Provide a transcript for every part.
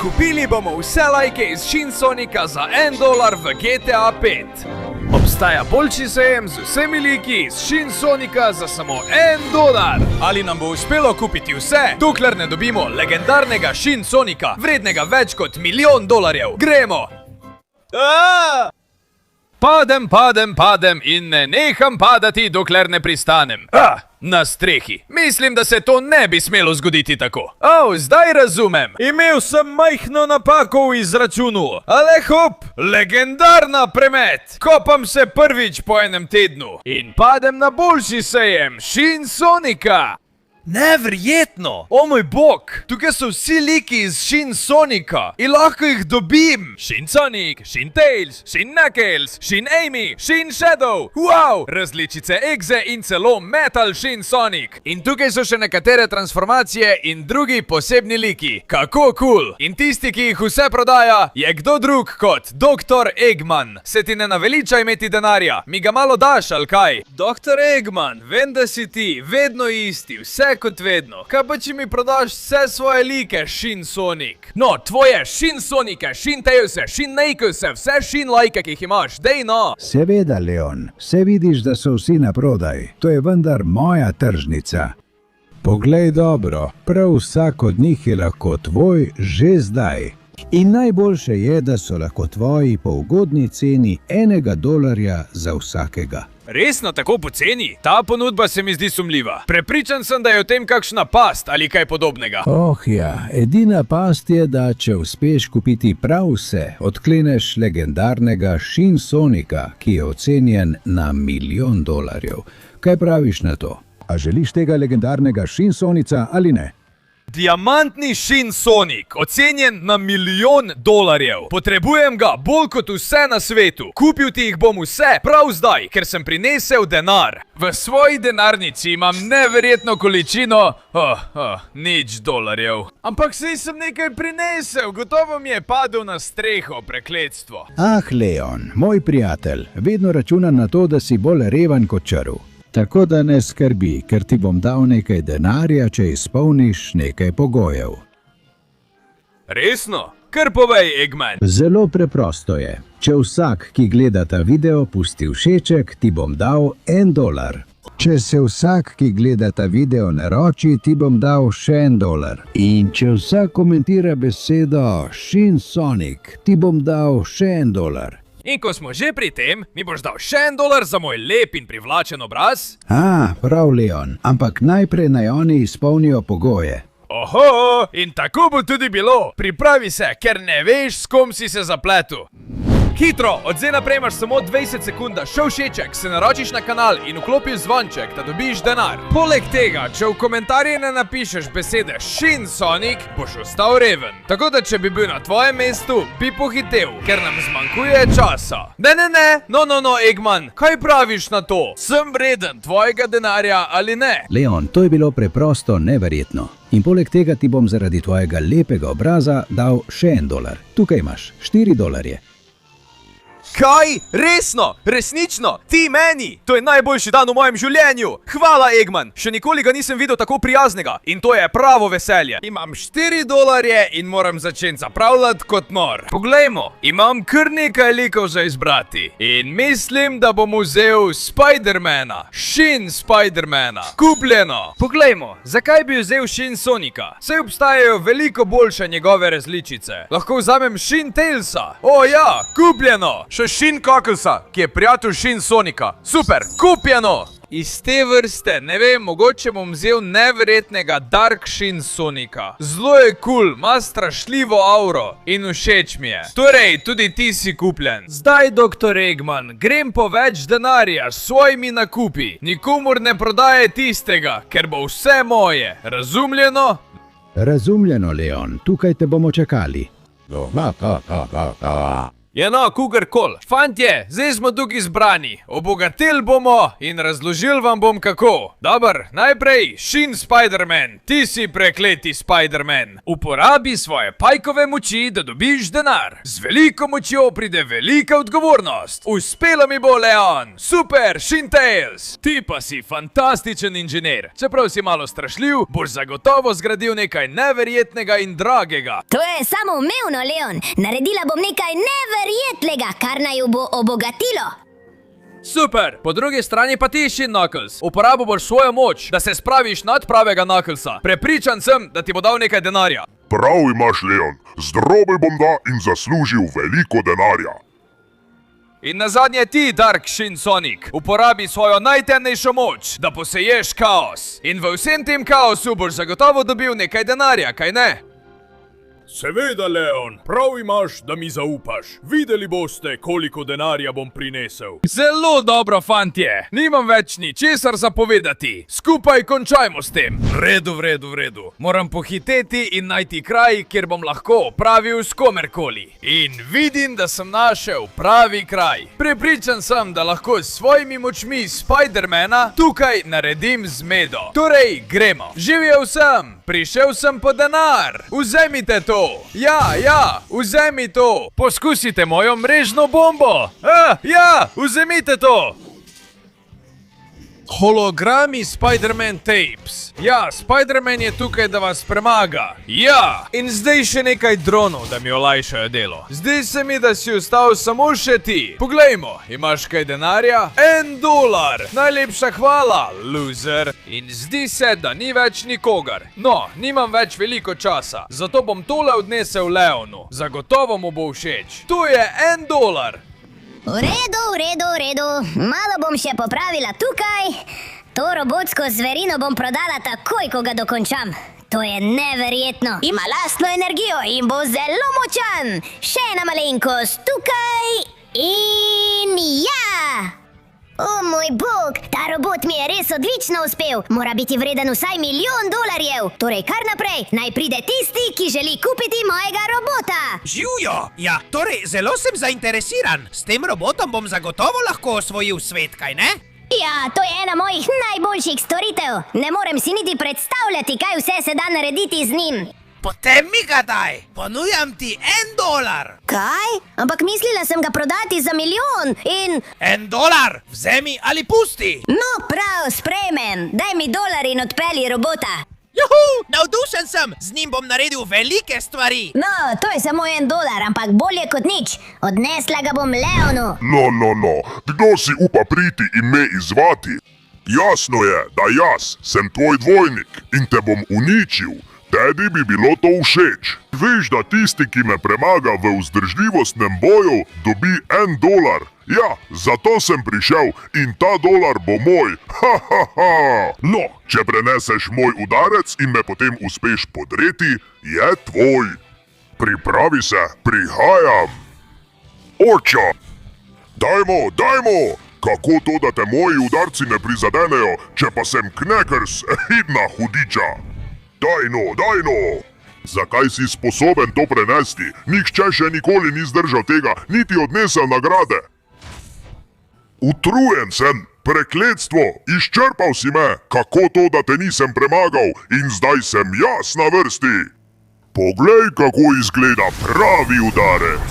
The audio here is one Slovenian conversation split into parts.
Kupili bomo vse lajke iz Shinsonika za $1 v GTA 5. Obstaja boljši sejem z vsemi liki iz Shinsonika za samo $1. Ali nam bo uspelo kupiti vse, dokler ne dobimo legendarnega Shinsonika, vrednega več kot $1 milijon? Gremo! Padem in ne neham padati, dokler ne pristanem. Na strehi. Mislim, da se to ne bi smelo zgoditi tako. Zdaj razumem. Imel sem majhno napako v izračunu. Ale hop, legendarna premet. Kopam se prvič po enem tednu. In padem na boljši sejem, Shinsonika. Neverjetno! O moj bog! Tukaj so vsi liki iz Shinsonika in lahko jih dobim! Shinsonic, Shintails, Shinknuckles, Shinamy, Shinshadow! Wow! Različice Exe in celo Metal Shinsonic! In tukaj so še nekatere transformacije in drugi posebni liki. Kako cool! In tisti, ki jih vse prodaja, je kdo drug kot Dr. Eggman. Se ti ne naveliča imeti denarja? Mi ga malo daš, ali kaj? Dr. Eggman, vem, da si ti vedno isti, vse kot vedno. Kaj pa če mi prodaš vse svoje like, Shinsonik? No, tvoje Shinsonike, Shintailse, Shinnaklese, vse Shinlike, ki jih imaš, dej no! Seveda, Leon, vse vidiš, da so vsi naprodaj. To je vendar moja tržnica. Poglej dobro, prav vsak od njih je lahko tvoj že zdaj. In najboljše je, da so lahko tvoji po ugodni ceni $1 za vsakega. Resno tako poceni? Ta ponudba se mi zdi sumljiva. Prepričan sem, da je v tem kakšna past ali kaj podobnega. Ja, edina past je, da če uspeš kupiti prav vse, odkleneš legendarnega Shinsonika, ki je ocenjen na $1 milijon. Kaj praviš na to? A želiš tega legendarnega Shinsonica ali ne? Diamantni Shinsonik, ocenjen na $1 milijon. Potrebujem ga bolj kot vse na svetu. Kupil ti jih bom vse prav zdaj, ker sem prinesel denar. V svoji denarnici imam neverjetno količino $0. Ampak saj sem nekaj prinesel, gotovo mi je padel na streho, prekletstvo. Leon, moj prijatelj, vedno računam na to, da si bolj reven kot črv. Tako da ne skrbi, ker ti bom dal nekaj denarja, če izpolniš nekaj pogojev. Resno? Kar povej, Eggman. Zelo preprosto je. Če vsak, ki gleda ta video, pusti všeček, ti bom dal $1. Če se vsak, ki gleda ta video, naroči, ti bom dal še $1. In če vsak komentira besedo Shinsonik, ti bom dal še $1. In ko smo že pri tem, mi boš dal še $1 za moj lep in privlačen obraz? Prav, Leon, ampak najprej naj oni izpolnijo pogoje. Oho, in tako bo tudi bilo. Pripravi se, ker ne veš, s kom si se zapletel. Hitro, od zdaj naprej imaš samo 20 sekund, da šel všeček, se naročiš na kanal in vklopiš zvonček, da dobiš denar. Poleg tega, če v komentarje ne napišeš besede Shinsonik, boš ostal reven. Tako da, če bi bil na tvojem mestu, bi pohitev, ker nam zmanjkuje časa. Ne, no, Eggman, kaj praviš na to? Sem vreden tvojega denarja ali ne? Leon, to je bilo preprosto neverjetno. In poleg tega ti bom zaradi tvojega lepega obraza dal še $1. Tukaj imaš $4. Kaj? Resno? Resnično? Ti meni? To je najboljši dan v mojem življenju. Hvala, Eggman. Še nikoli ga nisem videl tako prijaznega. In to je pravo veselje. Imam $4 in moram začeti zapravljati kot nor. Poglejmo, imam kar nekaj likov za izbrati. In mislim, da bom vzel Spidermana. Shin Spidermana. Kupljeno. Poglejmo, zakaj bi vzel Shinsonika? Saj obstajajo veliko boljše njegove različice. Lahko vzamem Shintailsa. Ja, kupljeno. Še Shinkaklesa, ki je prijatelj Shinsonika. Super, kupjeno! Iz te vrste, ne vem, mogoče bom vzel neverjetnega Dark Shinsonika. Zelo je cool, ima strašljivo auro in všeč mi je. Torej, tudi ti si kupljen. Zdaj, Dr. Eggman, grem po več denarja s svojimi nakupi. Nikomur ne prodaje tistega, ker bo vse moje. Razumljeno? Razumljeno, Leon, tukaj te bomo čakali. Ja no, kugarkoli. Fantje, zdaj smo tukaj zbrani. Obogatili bomo in razložil vam bom kako. Dobar, najprej, Shin Spider-Man. Ti si prekleti Spider-Man. Uporabi svoje pajkove moči, da dobiš denar. Z veliko močjo pride velika odgovornost. Uspelo mi bo, Leon. Super, Shin Tails. Ti pa si fantastičen inženir. Čeprav si malo strašljiv, boš zagotovo zgradil nekaj neverjetnega in dragega. To je samoumevno, Leon. Naredila bom nekaj neverjetnega, kar naj jo bo obogatilo. Super! Po drugi strani pa ti, Shin Knuckles. Uporabil boš svojo moč, da se spraviš nad pravega Knucklesa. Prepričan sem, da ti bo dal nekaj denarja. Prav imaš, Leon. Zdrobil bom da in zaslužil veliko denarja. In nazadnje ti, Dark Shin Sonic. Uporabi svojo najtemnejšo moč, da poseješ kaos. In v vsem tem kaosu boš zagotovo dobil nekaj denarja, kaj ne? Seveda, Leon, prav imaš, da mi zaupaš. Videli boste, koliko denarja bom prinesel. Zelo dobro, fantje. Nimam več ničesar zapovedati. Skupaj končajmo s tem. V redu. Moram pohiteti in najti kraj, kjer bom lahko opravil s komerkoli. In vidim, da sem našel pravi kraj. Prepričan sem, da lahko s svojimi močmi Spidermana tukaj naredim zmedo. Torej, gremo. Živel sem. Prišel sem po denar. Vzemite to. Ja, vzemi to. Poskusite mojo mrežno bombo. Ja, vzemite to. Hologrami Spider-Man tapes. Ja, Spider-Man je tukaj, da vas premaga. Ja, in zdaj še nekaj dronov, da mi olajšajo delo. Zdi se mi, da si ostal samo še ti. Poglejmo, imaš kaj denarja? $1. Najlepša hvala, loser. In zdi se, da ni več nikogar. No, nimam več veliko časa, zato bom tole odnesel Leonu. Zagotovo mu bo všeč. Tu je $1. V redu. Malo bom še popravila tukaj. To robotsko zverino bom prodala takoj, ko ga dokončam. To je neverjetno. Ima lastno energijo in bo zelo močan. Še ena malenkost tukaj. In ja! O moj bog, ta robot mi je res odlično uspel. Mora biti vreden vsaj $1 milijon. Torej kar naprej, naj pride tisti, ki želi kupiti mojega robota. Živjo! Ja, torej zelo sem zainteresiran. S tem robotom bom zagotovo lahko osvojil svet, kaj ne? Ja, to je ena mojih najboljših storitev. Ne morem si niti predstavljati, kaj vse se da narediti z njim. Potem mi ga daj! Ponujam ti $1! Kaj? Ampak mislila sem ga prodati za $1 milijon in... $1! Vzemi ali pusti! No, prav, sprejmem. Daj mi $1 in odpelji robota. Juhu! Navdušen sem! Z njim bom naredil velike stvari! No, to je samo $1, ampak bolje kot nič. Odnesla ga bom Leonu. No. Kdo si upa priti in me izzvati? Jasno je, da jaz sem tvoj dvojnik in te bom uničil. Tedi bi bilo to všeč. Veš, da tisti, ki me premaga v vzdržljivostnem boju, dobi $1. Ja, zato sem prišel in ta $1 bo moj. No, če preneseš moj udarec in me potem uspeš podreti, je tvoj. Pripravi se, prihajam. Oča! Dajmo! Kako to, da te moji udarci ne prizadenejo, če pa sem Knackers, hidna hudiča? Daj no! Zakaj si sposoben to prenesti? Nihče še nikoli ni zdržal tega, niti odnesel nagrade. Utrujen sem, prekletstvo, izčrpal si me. Kako to, da te nisem premagal in zdaj sem jaz na vrsti? Poglej, kako izgleda pravi udarec.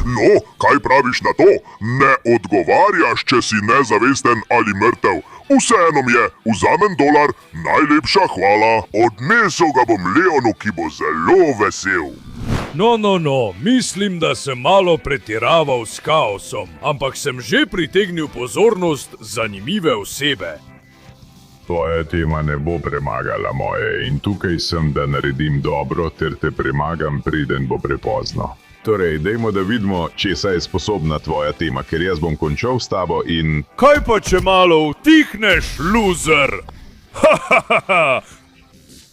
No, kaj praviš na to? Ne odgovarjaš, če si nezavesten ali mrtev. Vseeno mi je, vzamem $, najlepša hvala. Odnesel ga bom Leonu, ki bo zelo vesel. No, mislim, da sem malo pretiraval s kaosom, ampak sem že pritegnil pozornost zanimive osebe. Tvoja tema ne bo premagala moje in tukaj sem, da naredim dobro ter te premagam, preden bo prepozno. Torej, dajmo, da vidimo, česa je sposobna tvoja tema, ker jaz bom končal s tabo in... Kaj pa, če malo utihneš, loser?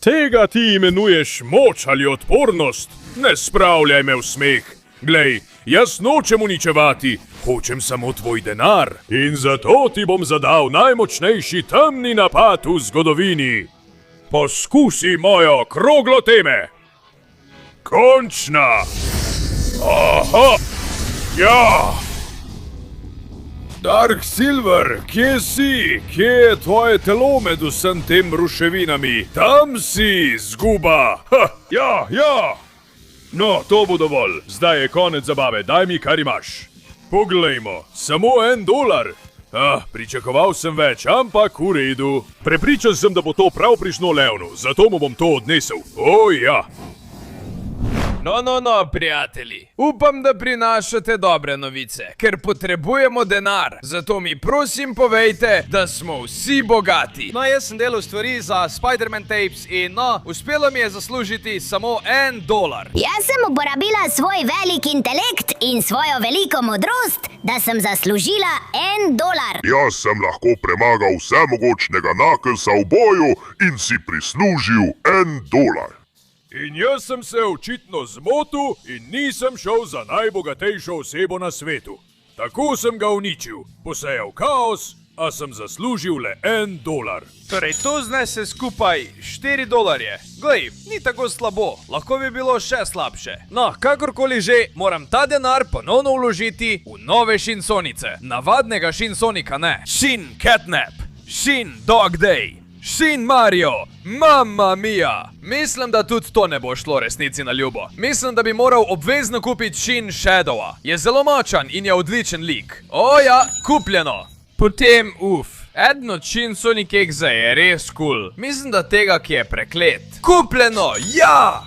Tega ti imenuješ moč ali odpornost? Ne spravljaj me v smeh. Glej, jaz nočem uničevati, hočem samo tvoj denar. In zato ti bom zadal najmočnejši temni napad v zgodovini. Poskusi mojo kroglo teme. Končna! Aha! Ja! Dark Silver, kje si? Kje je tvoje telo med vsem tem ruševinami? Tam si, zguba! Ha, ja! No, to bo dovolj. Zdaj je konec zabave, daj mi, kar imaš. Poglejmo, samo $1. Pričakoval sem več, ampak v redu. Prepričan sem, da bo to prav prišlo Leonu, zato mu bom to odnesel. O, ja! No, prijatelji. Upam, da prinašate dobre novice, ker potrebujemo denar. Zato mi prosim povejte, da smo vsi bogati. No, jaz sem delal stvari za Spider-Man tapes in uspelo mi je zaslužiti samo $1. Jaz sem uporabila svoj velik intelekt in svojo veliko modrost, da sem zaslužila $1. Jaz sem lahko premagal vsemogočnega nakelsa v boju in si prislužil $1. In jaz sem se očitno zmotil in nisem šel za najbogatejšo osebo na svetu. Tako sem ga uničil, posejal kaos, a sem zaslužil le $1. Torej, to znese skupaj $4. Glej, ni tako slabo, lahko bi bilo še slabše. No, kakorkoli že, moram ta denar ponovno vložiti v nove Shinsonice. Navadnega Shinsonika ne. Shin Catnap, Shin Dog Day, Shin Mario, mamma mia! Mislim, da tudi to ne bo šlo resnici na ljubo. Mislim, da bi moral obvezno kupiti Shin Shadowa. Je zelo močan in je odličen lik. O ja, kupljeno! Potem, eden od Shinsonic Exa je res cool. Mislim, da tega, ki je preklet. Kupljeno, ja!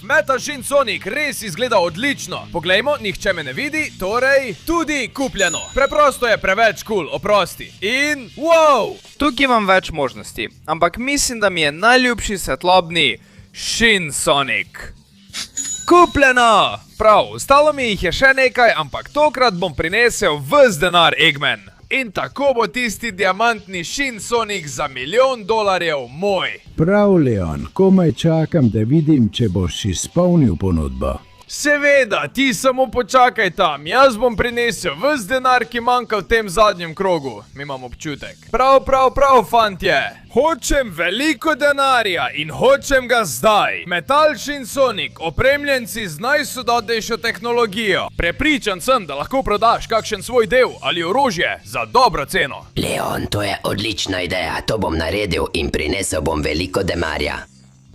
Metal Shinsonic res izgleda odlično. Poglejmo, nihče me ne vidi, torej tudi kupljeno. Preprosto je preveč cool, oprosti. In wow! Tukaj imam več možnosti, ampak mislim, da mi je najljubši svetlobni Shinsonic. Kupljeno! Prav, ostalo mi jih je še nekaj, ampak tokrat bom prinesel ves denar, Eggman. In tako bo tisti diamantni Shinsonic za $1.000.000 moj. Prav, Leon, komaj čakam, da vidim, če boš izpolnil ponudbo. Seveda, ti samo počakaj tam, jaz bom prinesel ves denar, ki manjka v tem zadnjem krogu. Mi imam občutek. Prav, fantje. Hočem veliko denarja in hočem ga zdaj. Metal Shinsonic, opremljenci z najsodobnejšo tehnologijo. Prepričan sem, da lahko prodaš kakšen svoj del ali orožje za dobro ceno. Leon, to je odlična ideja, to bom naredil in prinesel bom veliko denarja.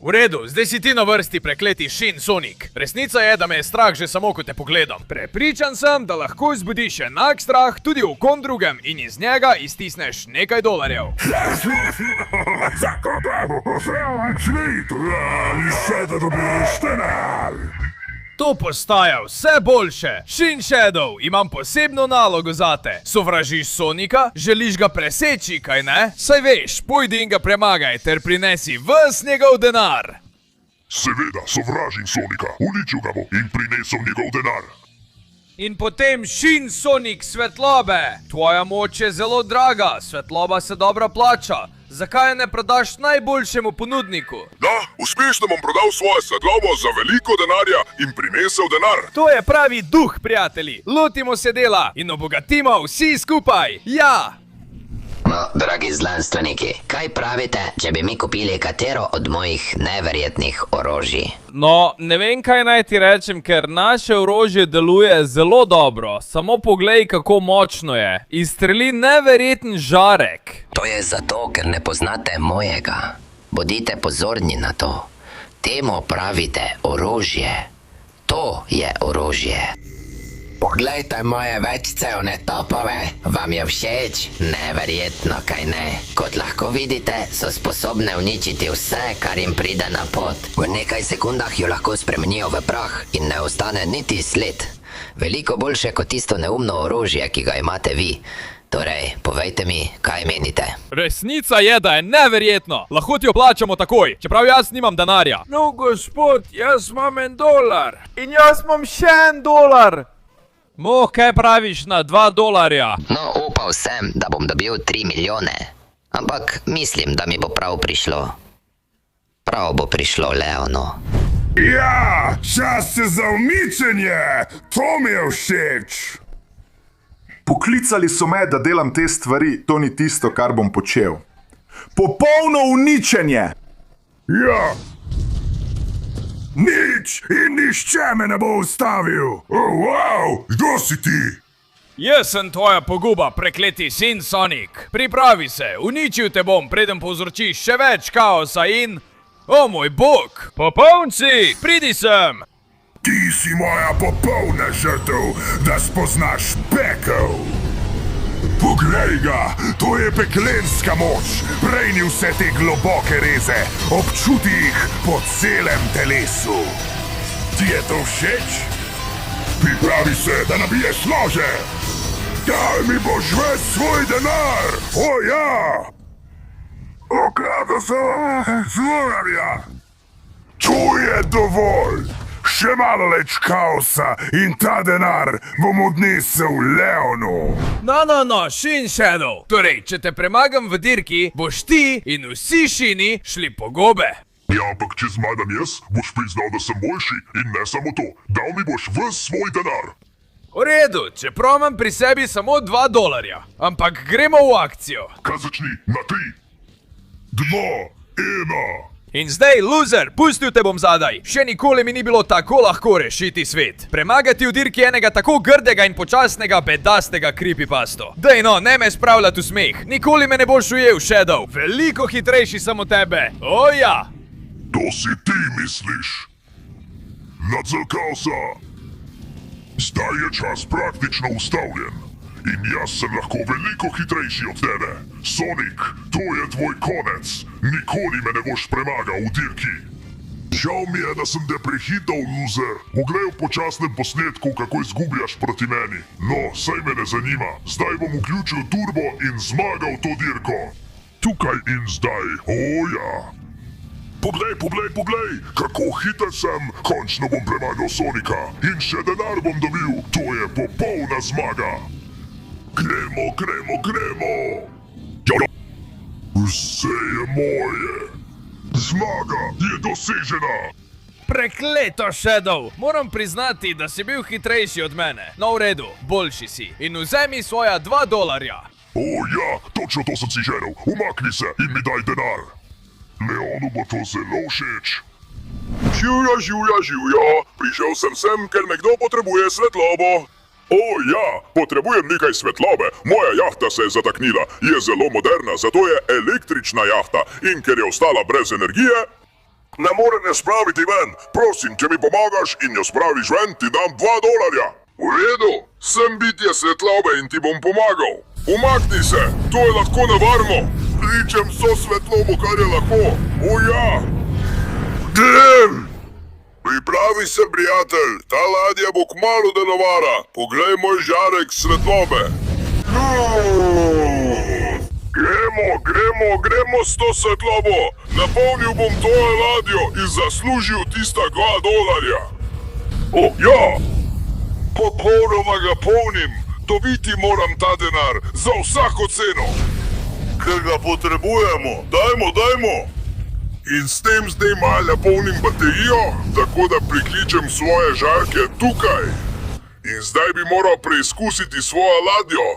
V redu, zdaj si ti na vrsti, prekleti Shinsonic. Resnica je, da me je strah že samo, ko te pogledam. Prepričan sem, da lahko izbudiš enak strah tudi v kom drugem in iz njega iztisneš nekaj $. To postaja vse boljše. Shin Shadow, imam posebno nalogo zate. Sovražiš Sonika? Želiš ga preseči, kaj ne? Saj veš, pojdi in ga premagaj ter prinesi ves njegov denar. Seveda, sovražim Sonika, uničil ga bo in prinesel njegov denar. In potem Shinsonic svetlobe. Tvoja moč je zelo draga, svetloba se dobro plača. Zakaj je ne prodaš najboljšemu ponudniku? Da, uspešno bom prodal svoje svetlobo za veliko denarja in prinesel denar. To je pravi duh, prijatelji. Lotimo se dela in obogatimo vsi skupaj. Ja! No, dragi znanstveniki, kaj pravite, če bi mi kupili katero od mojih neverjetnih orožij? No, ne vem, kaj naj ti rečem, ker naše orožje deluje zelo dobro. Samo poglej, kako močno je. Izstreli neverjeten žarek. To je zato, ker ne poznate mojega. Bodite pozorni na to. Temu pravite orožje. To je orožje. Poglejte moje večcevne topove. Vam je všeč? Neverjetno, kaj ne? Kot lahko vidite, so sposobne uničiti vse, kar jim pride na pot. V nekaj sekundah jo lahko spremenijo v prah in ne ostane niti sled. Veliko boljše kot tisto neumno orožje, ki ga imate vi. Torej, povejte mi, kaj menite. Resnica je, da je neverjetno. Lahko ti jo plačamo takoj, čeprav jaz nimam denarja. No, gospod, jaz imam $1. In jaz imam še $1. Mo, kaj praviš na $2? No, upal sem, da bom dobil 3 milijone. Ampak mislim, da mi bo prav prišlo. Prav bo prišlo, Leonu. Ja, čas je za uničenje! To mi je všeč! Poklicali so me, da delam te stvari, to ni tisto, kar bom počel. Popolno uničenje! Ja! Nič in nišče me ne bo ustavil. Wow, kdo si ti? Jaz sem tvoja poguba, prekleti sin Sonic. Pripravi se, uničil te bom, preden povzročiš še več kaosa in... O moj bog! Popolnci, pridi sem! Ti si moja popolna žrtev, da spoznaš pekel. Poglej ga, to je peklenska moč. Prejni vse te globoke reze, občuti jih po celem telesu. Ti je to všeč? Pripravi se, da nabiješ nože. Daj mi boš ves svoj denar. O ja! Okrado se zlorabja. To je dovolj. Še malo več kaosa in ta denar bom odnesel Leonu. No, Shin Shadow. Torej, če te premagam v dirki, boš ti in vsi Shini šli po gobe. Ja, ampak če zmagam jaz, boš priznal, da sem boljši in ne samo to. Dal mi boš ves svoj denar. V redu, čeprav imam pri sebi samo $2. Ampak gremo v akcijo. Kaj začni? Na 3, 2, 1... In zdaj, loser, pustil te bom zadaj. Še nikoli mi ni bilo tako lahko rešiti svet. Premagati v dirki enega tako grdega in počasnega bedastega creepypasto. Dej no, ne me spravljati v smeh. Nikoli me ne boš ujel, Shadow. Veliko hitrejši sem od tebe. O ja! To si ti misliš. Nadzor kaosa. Zdaj je čas praktično ustavljen. In jaz sem lahko veliko hitrejši od tebe. Sonic, to je tvoj konec. Nikoli me ne boš premagal v dirki. Žal mi je, da sem te prehital, loser. Poglej v počasnem posnetku, kako izgubljaš proti meni. No, saj me ne zanima. Zdaj bom vključil turbo in zmagal to dirko. Tukaj in zdaj, o ja. Poglej, kako hiter sem. Končno bom premagal Sonika. In še denar bom dobil. To je popolna zmaga. Gremo. Ja, vse je moje. Zmaga je dosežena. Prekleto, Shadow. Moram priznati, da si bil hitrejši od mene. No, v redu, boljši si. In vzemi svoja $2. O ja, točno to sem si želel. Umakni se in mi daj denar. Leonu bo to zelo všeč. Živja. Prišel sem sem, ker nekdo potrebuje svetlobo. O ja, potrebujem nekaj svetlobe. Moja jahta se je zataknila. Je zelo moderna, zato je električna jahta. In ker je ostala brez energije, ne more ne spraviti ven. Prosim, če mi pomagaš in jo spraviš ven, ti dam $2. V redu, sem bitje svetlobe in ti bom pomagal. Umakni se, to je lahko nevarno. Ričem vso svetlobo, kar je lahko. O ja. Grem! Pripravi se, prijatelj, ta ladja bo kmalu delovala. Poglej moj žarek svetlobe. Gremo s to svetlobo. Napolnil bom tvojo ladjo in zaslužil tista $2. O, ja! Popolnoma ga polnim. Dobiti moram ta denar za vsako ceno. Ker ga potrebujemo. Dajmo. In s tem zdaj malo napolnim baterijo, tako da prikličem svoje žarke tukaj. In zdaj bi moral preizkusiti svojo ladjo.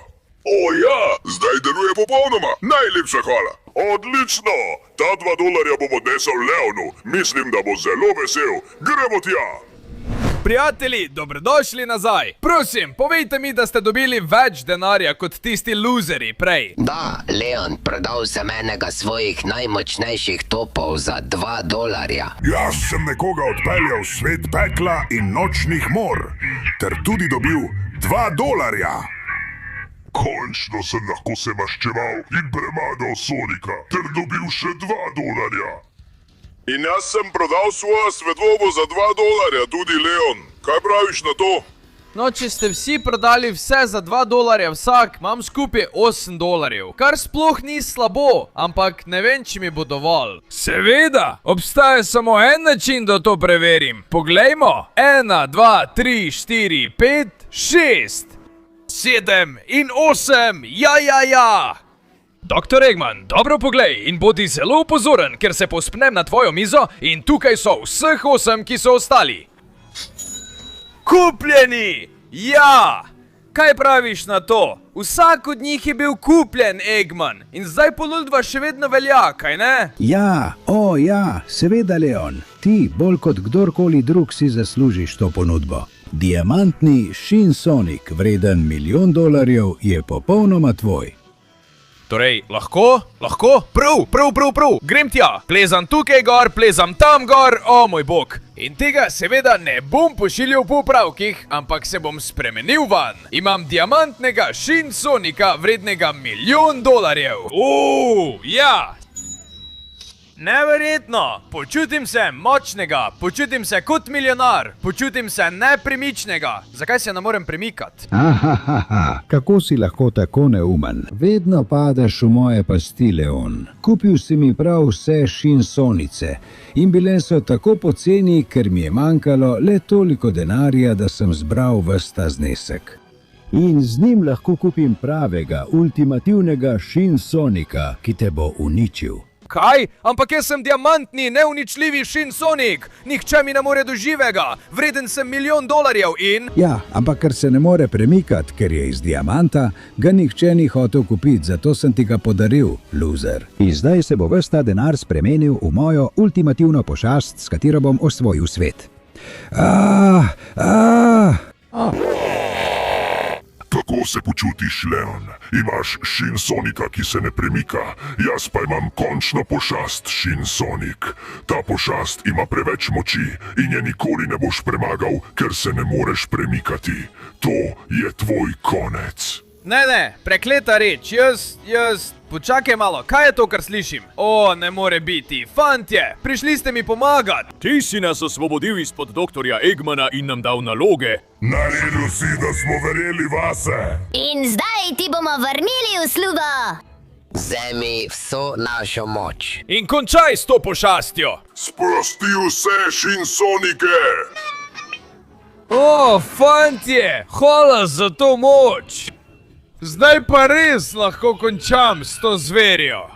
O ja, zdaj deluje popolnoma. Najlepša hvala. Odlično. Ta $2 bom odnesel Leonu. Mislim, da bo zelo vesel. Gremo tja. Prijatelji, dobrodošli nazaj. Prosim, povejte mi, da ste dobili več denarja kot tisti luzeri prej. Da, Leon, prodal sem enega svojih najmočnejših topov za $2. Jaz sem nekoga odpeljal v svet pekla in nočnih mor, ter tudi dobil $2. Končno sem lahko se maščeval in premagal Sonika, ter dobil še $2. In jaz sem prodal svojo svetlobo za $2, tudi Leon. Kaj praviš na to? No, če ste vsi prodali vse za $2 vsak, imam skupaj $8. Kar sploh ni slabo, ampak ne vem, či mi bo dovolj. Seveda, obstaja samo en način, da to preverim. Poglejmo. 1, 2, 3, 4, 5, 6, 7 in 8. Ja. Doktor Eggman, dobro poglej in bodi zelo pozoren, ker se povzpnem na tvojo mizo in tukaj so vseh 8, ki so ostali. Kupljeni! Ja! kaj praviš na to? Vsak od njih je bil kupljen, Eggman, in zdaj ponudba še vedno velja, kaj ne? Ja, ja, seveda, Leon. Ti, bolj kot kdorkoli drug, si zaslužiš to ponudbo. Diamantni Shinsonic, vreden $1 milijon, je popolnoma tvoj. Torej, lahko? Prav, grem tja, plezam tukaj gor, plezam tam gor, o moj bog. In tega seveda ne bom pošiljal po popravkih, ampak se bom spremenil van. Imam diamantnega Shinsonica, vrednega $1 milijon. Ja! Neverjetno, počutim se močnega, počutim se kot milijonar, počutim se nepremičnega. Zakaj se ne morem premikati? Ahahaha, kako si lahko tako neumen? Vedno padeš v moje pasti, Leon. Kupil si mi prav vse Shinsonice in bile so tako poceni, ker mi je manjkalo le toliko denarja, da sem zbral ves ta znesek. In z njim lahko kupim pravega, ultimativnega Shinsonica, ki te bo uničil. Kaj? Ampak jaz sem diamantni, neuničljivi Shinsonic. Nihče mi ne more do živega. Vreden sem $1 milijon in... Ja, ampak ker se ne more premikati, ker je iz diamanta, ga nihče ni hotel kupiti, zato sem ti ga podaril, loser. In zdaj se bo ves ta denar spremenil v mojo ultimativno pošast, s katero bom osvojil svet. Kako se počutiš, Leon? Imaš Shinsonica, ki se ne premika, jaz pa imam končno pošast Shinsonic. Ta pošast ima preveč moči in je nikoli ne boš premagal, ker se ne moreš premikati. To je tvoj konec. Ne, prekleta reč, jaz... Počakaj malo, kaj je to, kar slišim? O, ne more biti, fantje, prišli ste mi pomagati. Ti si nas osvobodil izpod doktorja Eggmana in nam dal naloge. Naredil si, da smo verjeli vase. In zdaj ti bomo vrnili uslugo. Vzemi vso našo moč. In končaj s to pošastjo. Sprosti vse Shinsonike. O, fantje, hvala za to moč. Zdaj pa res lahko končam s to zverjo.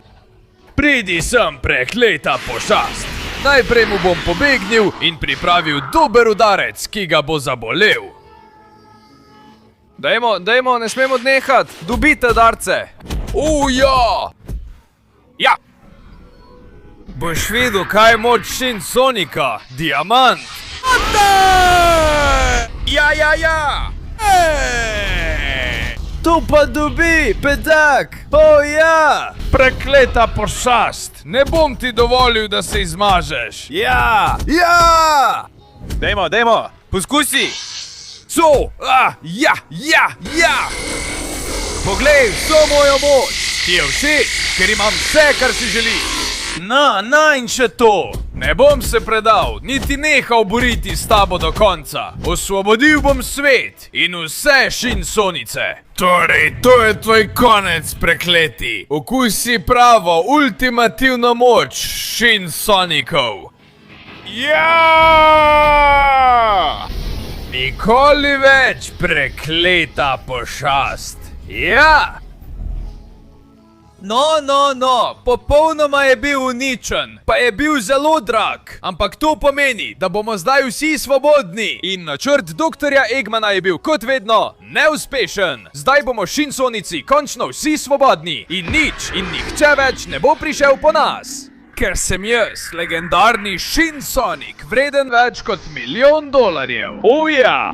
Pridi sem, prekleta pošast. Najprej mu bom pobegnil in pripravil dober udarec, ki ga bo zabolel. Dajmo, ne smemo odnehati. Dobite darce. Ja! Ja! Boš videl, kaj je moč Shinsonica. Diamant. Ja! To pa dobi, pedak! Ja! Prekleta pošast! Ne bom ti dovolil, da se izmažeš! Ja! Dajmo! Poskusi! Ja! Poglej, vso mojo moč! Ti je všeč, ker imam vse, kar si želiš! In še to! Ne bom se predal, niti nehal boriti s tabo do konca. Osvobodil bom svet in vse Shinsonice. Torej, to je tvoj konec, prekleti. Okusi pravo, ultimativno moč Shinsonicov. Ja! Nikoli več, prekleta pošast. Ja! No, popolnoma je bil uničen, pa je bil zelo drag. Ampak to pomeni, da bomo zdaj vsi svobodni. In načrt doktorja Eggmana je bil kot vedno neuspešen. Zdaj bomo Shinsonici končno vsi svobodni. In nič in nihče več ne bo prišel po nas. Ker sem jaz, legendarni Shinsonic, vreden več kot $1 milijon. Ja!